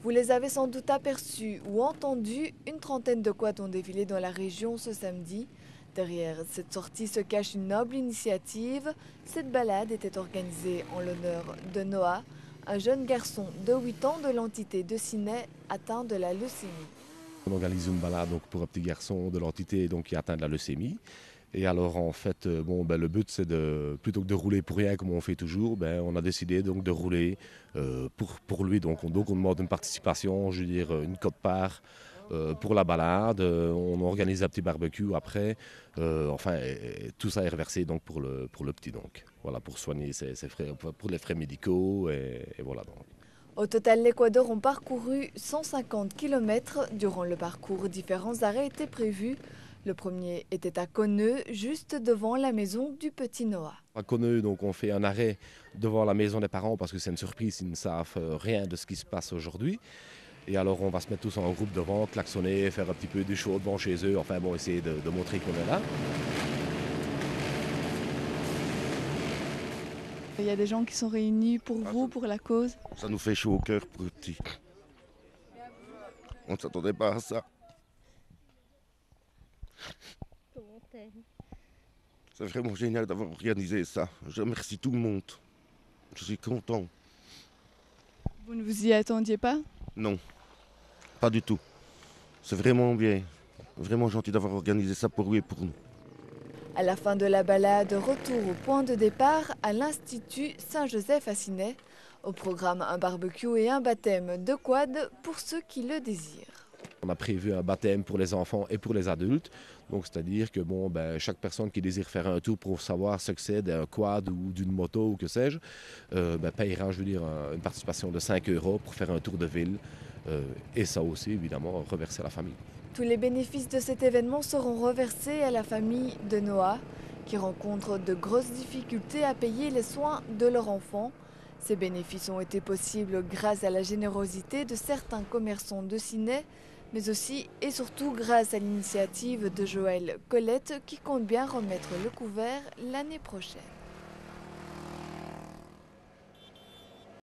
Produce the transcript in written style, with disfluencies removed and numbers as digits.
Vous les avez sans doute aperçus ou entendus, une trentaine de quads ont défilé dans la région ce samedi. Derrière cette sortie se cache une noble initiative. Cette balade était organisée en l'honneur de Noah, un jeune garçon de 8 ans de l'entité de Ciney atteint de la leucémie. On organise une balade donc, pour un petit garçon de l'entité qui est atteint de la leucémie. Et alors en fait, le but c'est plutôt que de rouler pour rien comme on fait toujours, on a décidé donc de rouler pour lui. Donc on demande une participation, je veux dire une quote-part pour la balade. On organise un petit barbecue après. Et tout ça est reversé donc pour le petit donc. Voilà, pour soigner ses frais, pour les frais médicaux et voilà donc. Au total, les quadeurs ont parcouru 150 km. Durant le parcours, différents arrêts étaient prévus. Le premier était à Conneux, juste devant la maison du petit Noah. À Conneux, donc on fait un arrêt devant la maison des parents parce que c'est une surprise, ils ne savent rien de ce qui se passe aujourd'hui. Et alors on va se mettre tous en groupe devant, klaxonner, faire un petit peu du show devant chez eux, essayer de montrer qu'on est là. Il y a des gens qui sont réunis pour vous, pour la cause. Ça nous fait chaud au cœur pour le petit. On ne s'attendait pas à ça. C'est vraiment génial d'avoir organisé ça. Je remercie tout le monde. Je suis content. Vous ne vous y attendiez pas? Non, pas du tout. C'est vraiment bien. Vraiment gentil d'avoir organisé ça pour lui et pour nous. À la fin de la balade, retour au point de départ à l'Institut Saint-Joseph à Ciney. Au programme, un barbecue et un baptême de quad pour ceux qui le désirent. On a prévu un baptême pour les enfants et pour les adultes. Donc c'est-à-dire que chaque personne qui désire faire un tour pour savoir ce que c'est d'un quad ou d'une moto ou que sais-je, payera, je veux dire, une participation de 5 € pour faire un tour de ville. Et ça aussi, évidemment, reverser à la famille. Tous les bénéfices de cet événement seront reversés à la famille de Noah, qui rencontre de grosses difficultés à payer les soins de leur enfant. Ces bénéfices ont été possibles grâce à la générosité de certains commerçants de Ciney, mais aussi et surtout grâce à l'initiative de Joël Colette qui compte bien remettre le couvert l'année prochaine.